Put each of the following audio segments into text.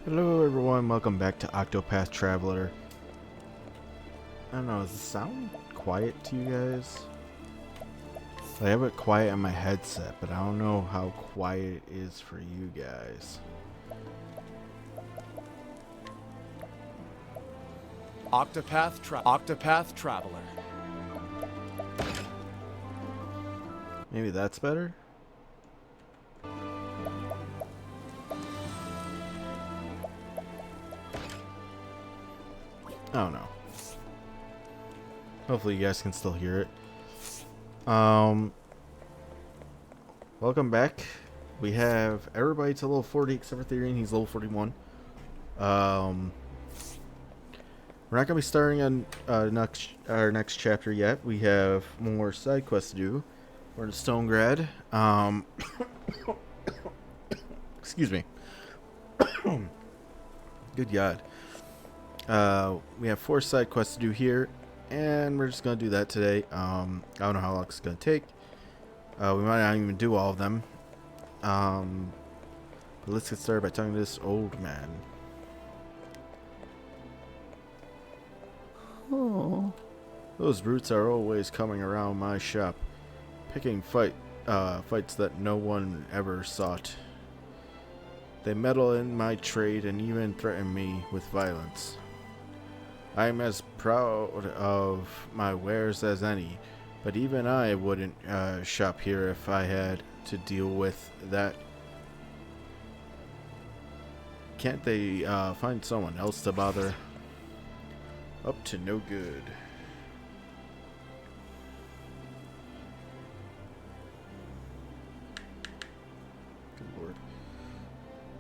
Hello everyone, welcome back to Octopath Traveler. I don't know, does it sound quiet to you guys? I have it quiet on my headset, but I don't know how quiet it is for you guys. Octopath Traveler. Maybe that's better? I don't know. Hopefully you guys can still hear it. Welcome back. We have everybody to level 40 except for Therian, he's level 41. We're not going to be starting on our next chapter yet. We have more side quests to do. We're in Stonegrad. Excuse me. Good God. We have 4 side quests to do here, and we're just going to do that today. I don't know how long it's going to take. We might not even do all of them. But let's get started by talking to this old man. Oh, those brutes are always coming around my shop, picking fights that no one ever sought. They meddle in my trade and even threaten me with violence. I am as proud of my wares as any, but even I wouldn't shop here if I had to deal with that. Can't they find someone else to bother? Up to no good. Good lord.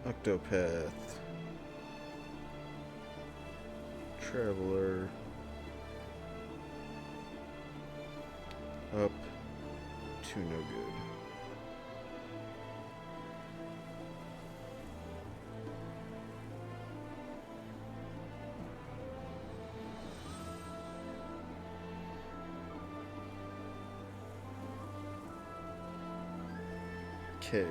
Octopath. Traveler. Up to no good. Okay.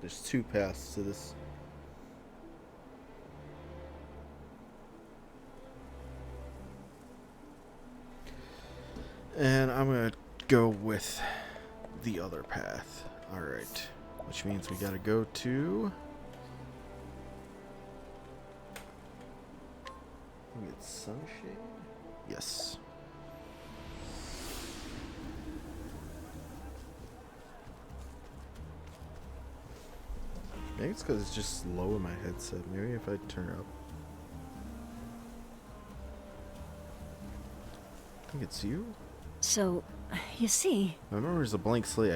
There's 2 paths to this. And I'm gonna go with the other path. Alright. Which means we gotta go to... I think it's Sunshade? Yes. Maybe it's because it's just low in my headset. Maybe if I turn it up. I think it's you? So, you see... My memory is a blank slate.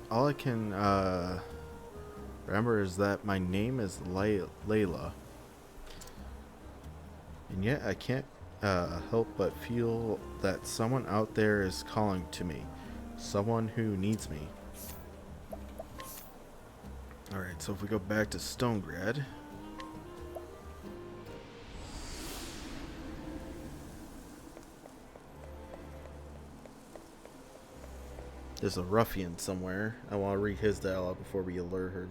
All I can remember is that my name is Layla. And yet I can't help but feel that someone out there is calling to me. Someone who needs me. Alright, so if we go back to Stonegrad. There's a ruffian somewhere. I want to read his dialogue before we alert her.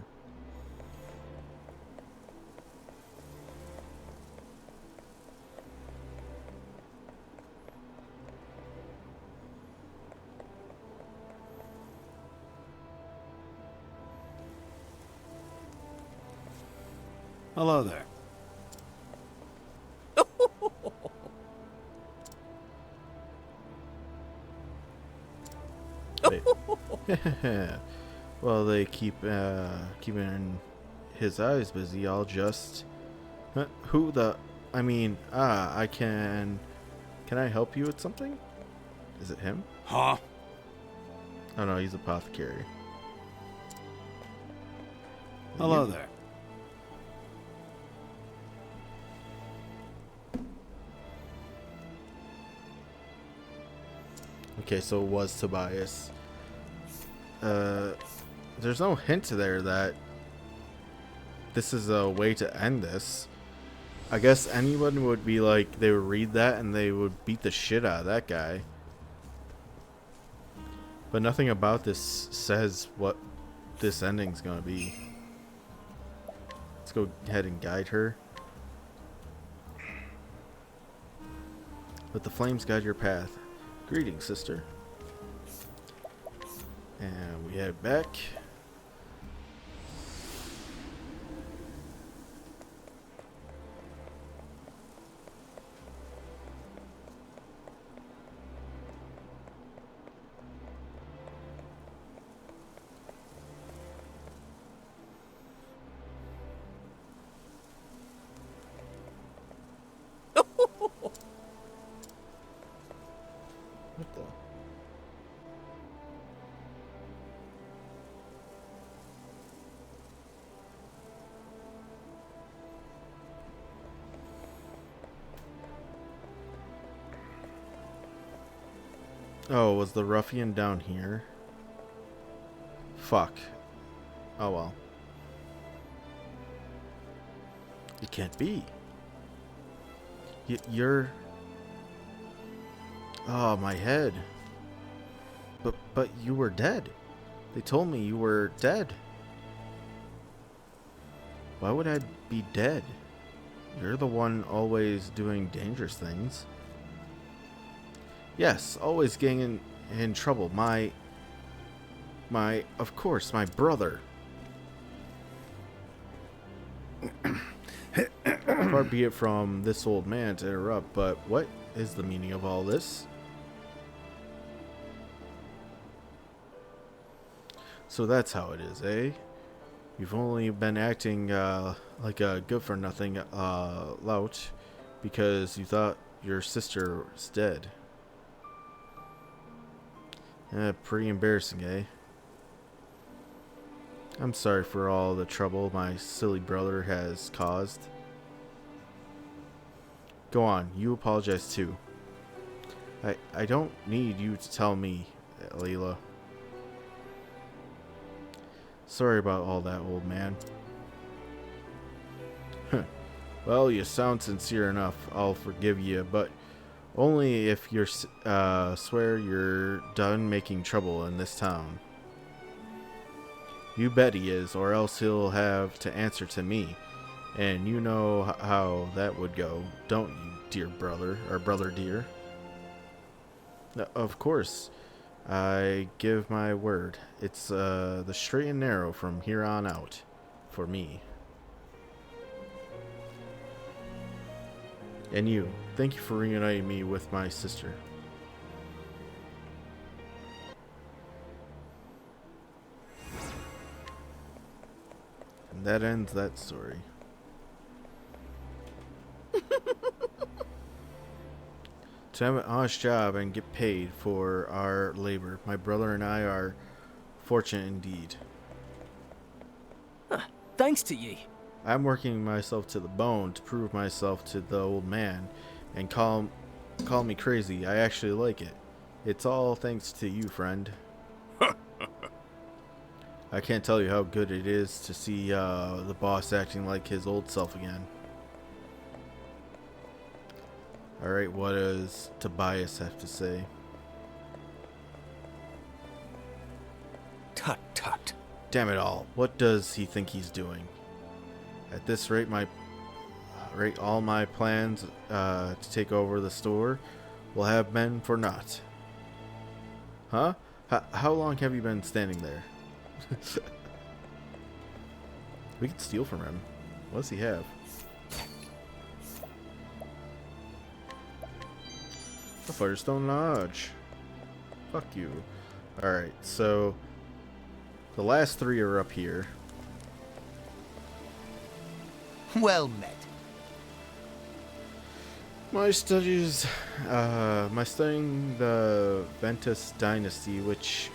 Hello there. Wait. Well, they keep keeping his eyes busy. I'll just... Who the... I mean, I can... Can I help you with something? Is it him? Huh? Oh no, he's apothecary. Hello there. Okay, so it was Tobias. there's no hint there that this is a way to end this. I guess anyone would be like, they would read that and they would beat the shit out of that guy. But nothing about this says what this ending's gonna be. Let's go ahead and guide her. Let the flames guide your path. Greetings, sister. And we head back. What the? Oh, was the ruffian down here? Fuck. Oh well. It can't be. You're... Oh, my head. But you were dead. They told me you were dead. Why would I be dead? You're the one always doing dangerous things. Yes, always getting in trouble. Of course, my brother. Far be it from this old man to interrupt, but what is the meaning of all this? So that's how it is, eh? You've only been acting like a good-for-nothing lout because you thought your sister was dead. Pretty embarrassing, eh? I'm sorry for all the trouble my silly brother has caused. Go on, you apologize too. I don't need you to tell me, Layla. Sorry about all that, old man. Well, you sound sincere enough. I'll forgive you, but only if you swear you're done making trouble in this town. You bet he is, or else he'll have to answer to me. And you know how that would go, don't you, dear brother, or brother dear? Of course. I give my word. It's the straight and narrow from here on out. For me. And you. Thank you for reuniting me with my sister. And that ends that story. To have an honest job and get paid for our labor, my brother and I are fortunate indeed. Thanks to ye. I'm working myself to the bone to prove myself to the old man, and call me crazy. I actually like it. It's all thanks to you, friend. I can't tell you how good it is to see the boss acting like his old self again. Alright, what does Tobias have to say? Tut tut. Damn it all. What does he think he's doing? At this rate, all my plans to take over the store will have been for naught. Huh? How long have you been standing there? We could steal from him. What does he have? The Firestone Lodge. Fuck you. Alright, so the last three are up here. Well met. My studying the Ventus dynasty, which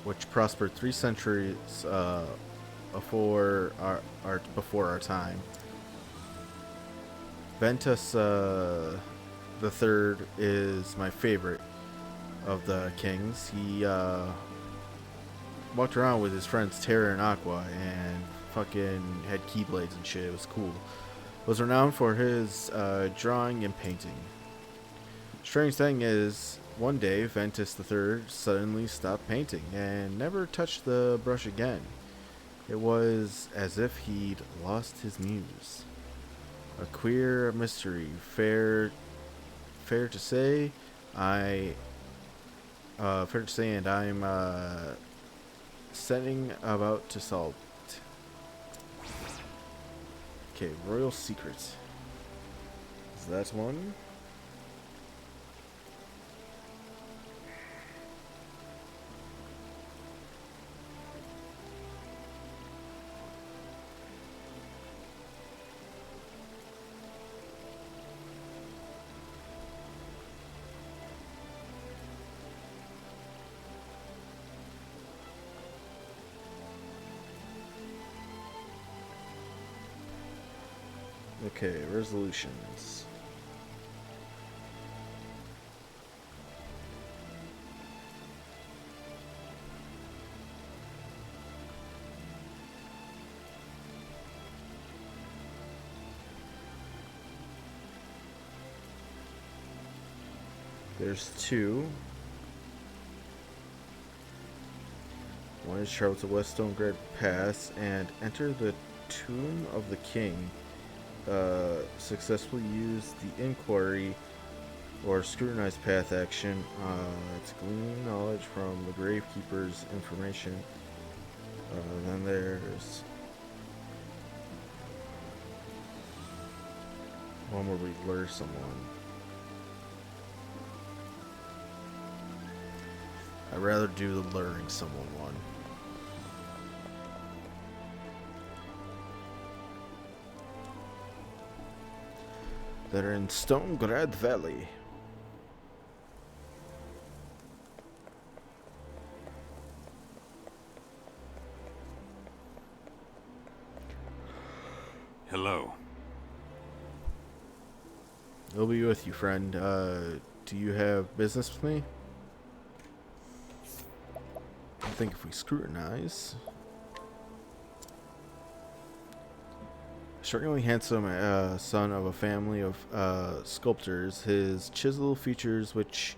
which prospered 3 centuries before our time. Ventus the third is my favorite. of the kings. He walked around with his friends Terra and Aqua and fucking had keyblades and shit. It was cool. Was renowned for his drawing and painting. Strange thing is, one day Ventus III suddenly stopped painting and never touched the brush again. It was as if he'd lost his muse. A queer mystery, fair to say. Fair to say, and I'm setting about to solve it. Okay, Royal Secret. Is that one? Okay, resolutions. There's two. One is travel to West Stonegard Pass and enter the Tomb of the King. Successfully use the inquiry or scrutinized path action to glean knowledge from the Gravekeeper's information. Then there's one where we lure someone. I'd rather do the luring someone one. They're in Stonegrad Valley. Hello. I'll be with you, friend. Do you have business with me? I think if we scrutinize... Shockingly handsome son of a family of sculptors, his chisel features which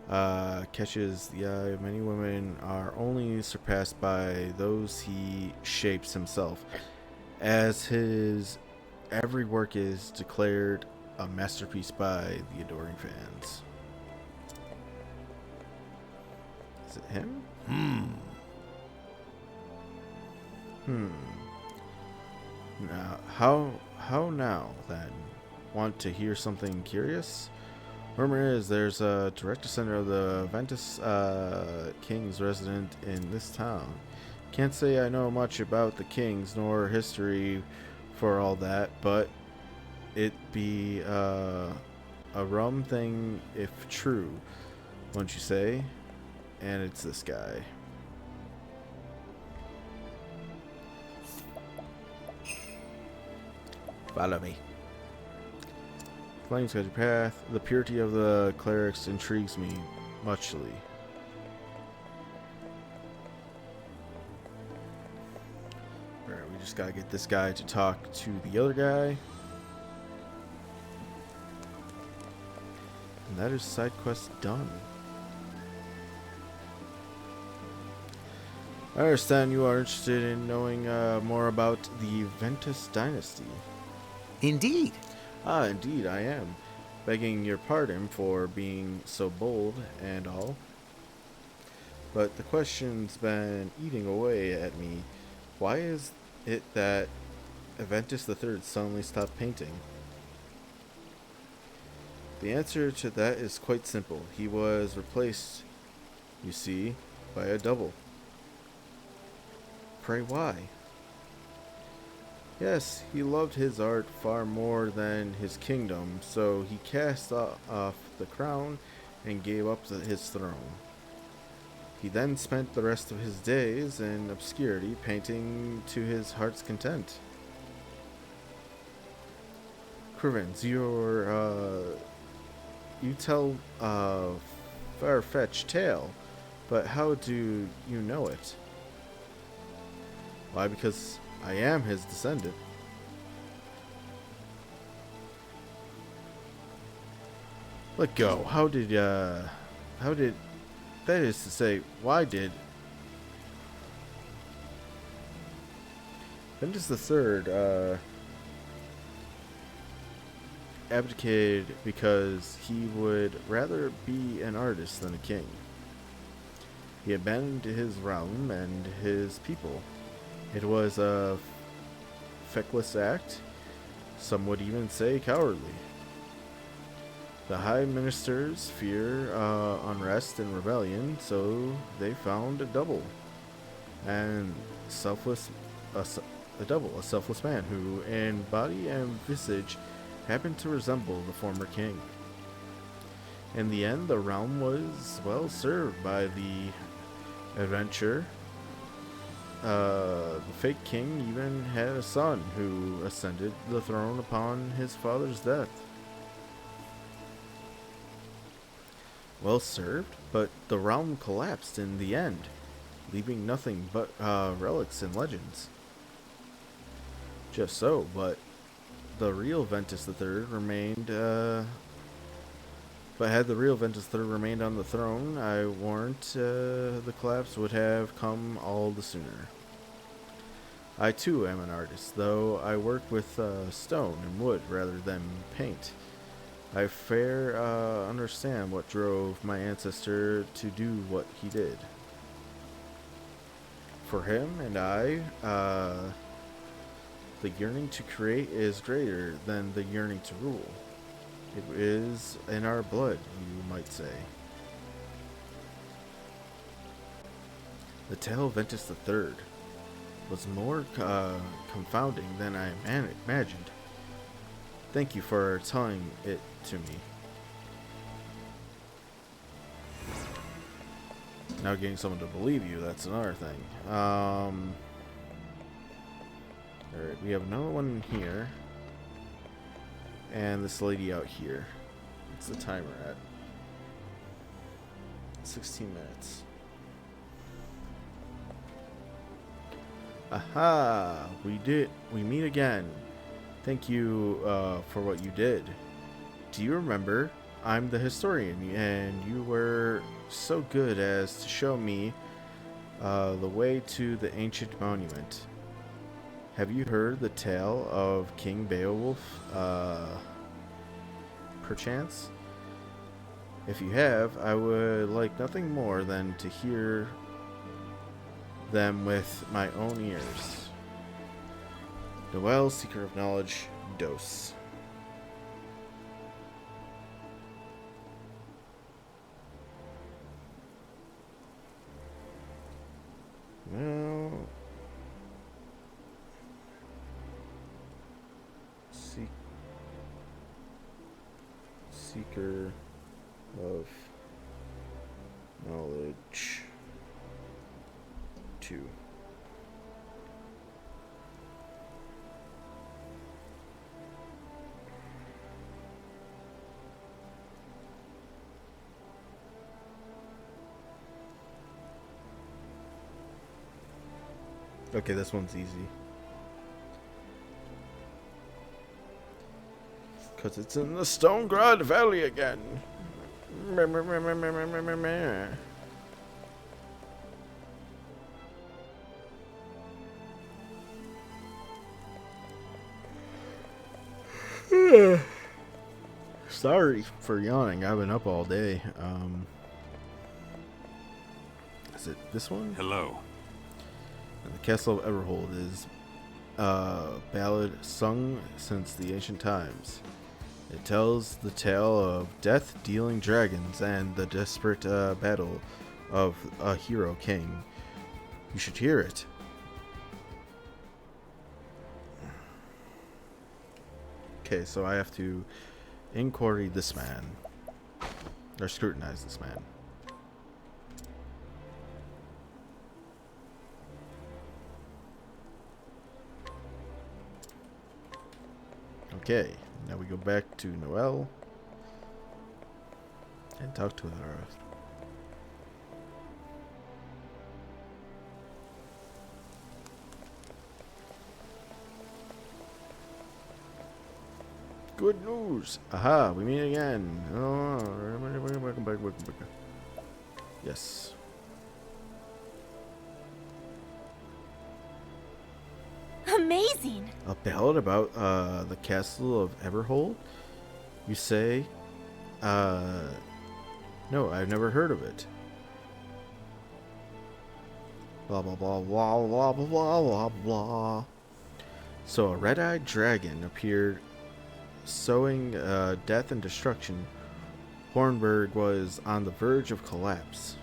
catches the eye of many women are only surpassed by those he shapes himself, as his every work is declared a masterpiece by the adoring fans. Is it him? Now, how now, then? Want to hear something curious? Rumor is there's a direct descendant of the Ventus Kings resident in this town. Can't say I know much about the Kings nor history for all that, but it be a rum thing if true, won't you say? And it's this guy. Follow me. Flames guide your path. The purity of the clerics intrigues me muchly. Alright, we just gotta get this guy to talk to the other guy. And that is side quest done. I understand you are interested in knowing more about the Ventus dynasty. Indeed. Ah, indeed, I am. Begging your pardon for being so bold and all. But the question's been eating away at me. Why is it that Ventus III suddenly stopped painting? The answer to that is quite simple. He was replaced, you see, by a double. Pray why? Yes, he loved his art far more than his kingdom, so he cast off the crown and gave up his throne. He then spent the rest of his days in obscurity painting to his heart's content. Crivens, you tell far-fetched tale, but how do you know it? Why, because I am his descendant. Let go. How did, that is to say, why did Ventus III, abdicated because he would rather be an artist than a king. He abandoned his realm and his people. It was a feckless act, some would even say cowardly. The high ministers fear unrest and rebellion, so they found a double, and a selfless man who, in body and visage, happened to resemble the former king. In the end, the realm was well served by the adventure. The fake king even had a son who ascended the throne upon his father's death. Well served, but the realm collapsed in the end, leaving nothing but relics and legends. Just so, but the real Ventus III remained, but had the real Ventus III remained on the throne, I warrant the collapse would have come all the sooner. I too am an artist, though I work with stone and wood rather than paint. I fair understand what drove my ancestor to do what he did. For him and I, the yearning to create is greater than the yearning to rule. It is in our blood, you might say. The tale of Ventus III was more confounding than I imagined. Thank you for telling it to me. Now getting someone to believe you, that's another thing. Alright, we have another one here. And this lady out here. What's the timer at? 16 minutes. Aha! We meet again. Thank you for what you did. Do you remember? I'm the historian, and you were so good as to show me the way to the ancient monument. Have you heard the tale of King Beowulf, perchance? If you have, I would like nothing more than to hear them with my own ears. Noel, Seeker of Knowledge, Dose. Well, Seeker of Knowledge 2. Okay, this one's easy. Because it's in the Stonegrad Valley again. Sorry for yawning. I've been up all day. Is it this one? Hello. The Castle of Everhold is a ballad sung since the ancient times. It tells the tale of death-dealing dragons and the desperate battle of a hero king. You should hear it. Okay, so I have to inquiry this man. Or scrutinize this man. Okay, now we go back to Noel and talk to her. Good news. Aha, we meet again. Oh, welcome back. Yes. Amazing! A ballad about the castle of Everhold? You say? No, I've never heard of it. Blah blah blah blah blah blah blah blah. So a red-eyed dragon appeared, sowing death and destruction. Hornburg was on the verge of collapse.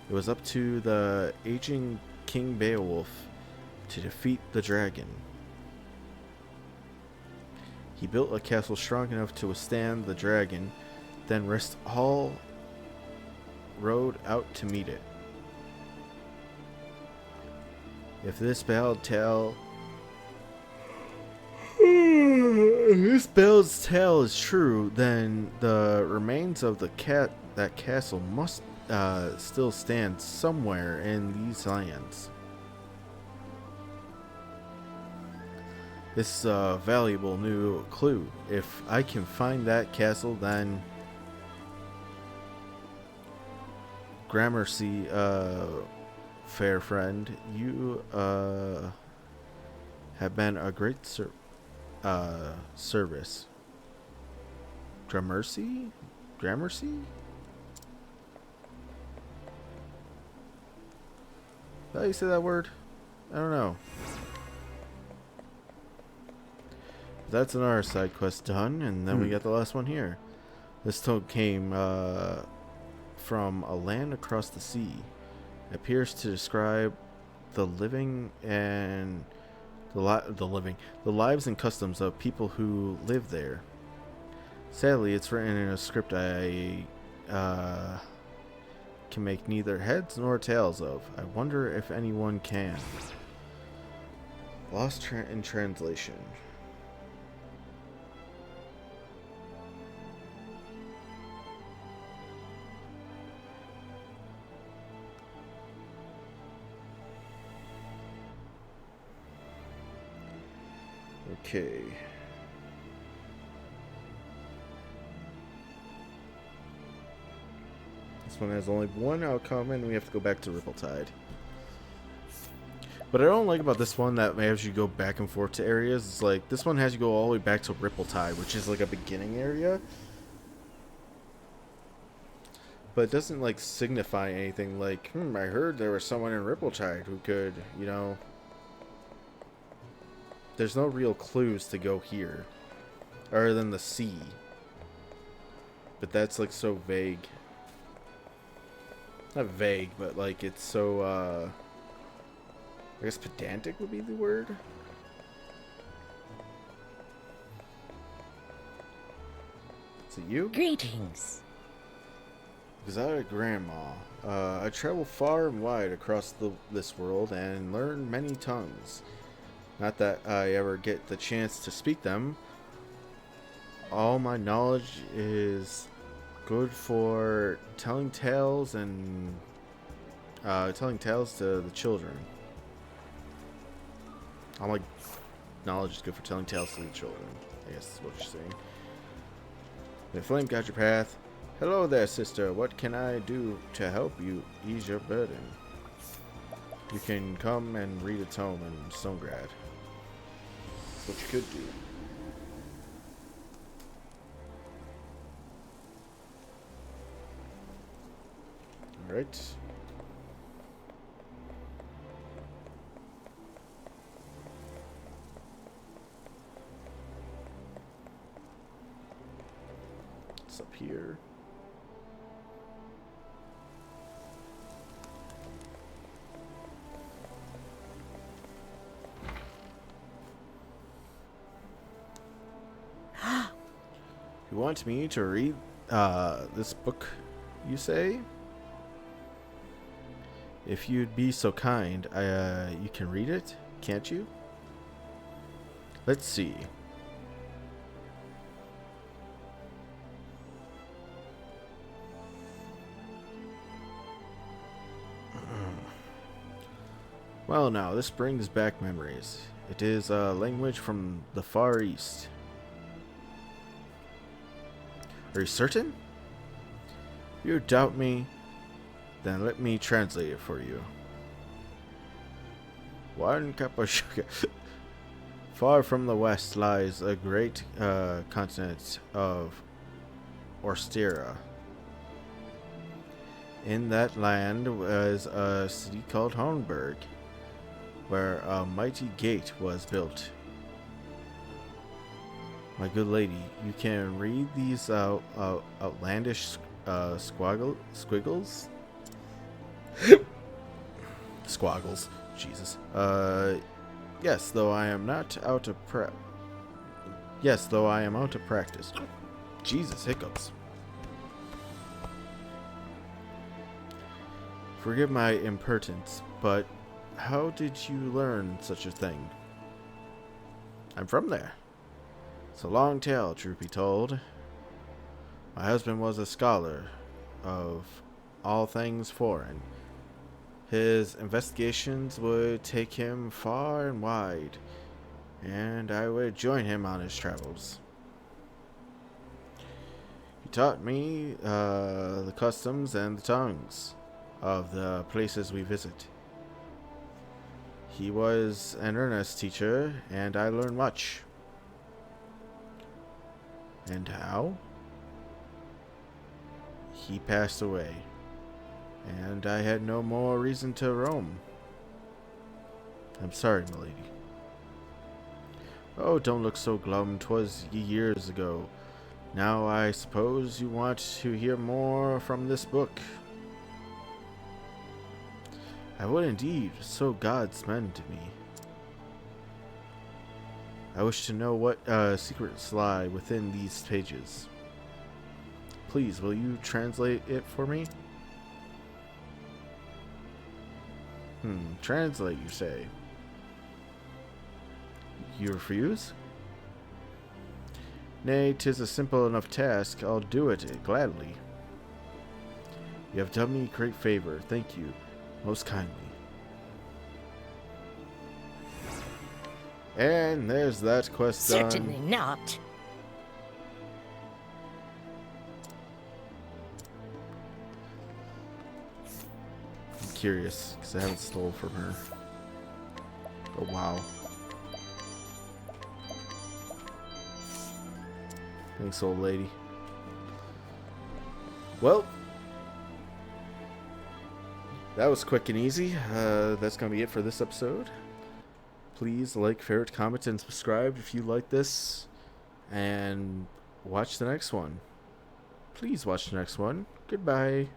It was up to the aging King Beowulf to defeat the dragon. He built a castle strong enough to withstand the dragon, then risked all rode out to meet it. If this ballad's tale is true, then the remains of that castle must still stand somewhere in these lands. This is a valuable new clue. If I can find that castle, then Gramercy, fair friend, you have been a great service. Gramercy? Gramercy? Is that how you say that word? I don't know. That's another side quest done, and then we got the last one here. This toad came from a land across the sea. It appears to describe the living and the lives and customs of people who live there. Sadly, it's written in a script I can make neither heads nor tails of. I wonder if anyone can. Lost in translation. Okay. This one has only one outcome, and we have to go back to Rippletide. But I don't like about this one that has you go back and forth to areas. It's like this one has you go all the way back to Rippletide, which is like a beginning area. But it doesn't like signify anything like, I heard there was someone in Rippletide who could, you know. There's no real clues to go here, other than the sea. But that's like so vague. Not vague, but like it's so, I guess pedantic would be the word. Is it you? Greetings. Exotic Grandma. I travel far and wide across this world and learn many tongues. Not that I ever get the chance to speak them. All my knowledge is good for telling tales and telling tales to the children. All my knowledge is good for telling tales to the children. I guess is what you're saying. The flame got your path. Hello there, sister. What can I do to help you ease your burden? You can come and read a tome in Stonegrad. What you could do. Alright. It's up here. You want me to read this book, you say? If you'd be so kind, you can read it, can't you? Let's see. Well now, this brings back memories. It is a language from the Far East. Are you certain? If you doubt me, then let me translate it for you. 1 cup of sugar. Far from the west lies a great continent of Orstera. In that land was a city called Hornburg, where a mighty gate was built. My good lady, you can read these outlandish squiggles? Squaggles. Jesus. Yes, though I am out of practice. Jesus, hiccups. Forgive my impertinence, but how did you learn such a thing? I'm from there. It's a long tale, truth be told. My husband was a scholar of all things foreign. His investigations would take him far and wide, and I would join him on his travels. He taught me the customs and the tongues of the places we visit. He was an earnest teacher, and I learned much. And how? He passed away, and I had no more reason to roam. I'm sorry, milady. Oh, don't look so glum. 'Twas years ago. Now I suppose you want to hear more from this book. I would indeed, so God's meant to me. I wish to know what secrets lie within these pages. Please, will you translate it for me? Translate, you say? You refuse? Nay, 'tis a simple enough task. I'll do it gladly. You have done me great favor. Thank you. Most kindly. And there's that quest done. Certainly not. I'm curious, because I haven't stole from her. Oh, wow. Thanks, old lady. Well, that was quick and easy. That's going to be it for this episode. Please like, favorite, comment, and subscribe if you like this. And watch the next one. Please watch the next one. Goodbye.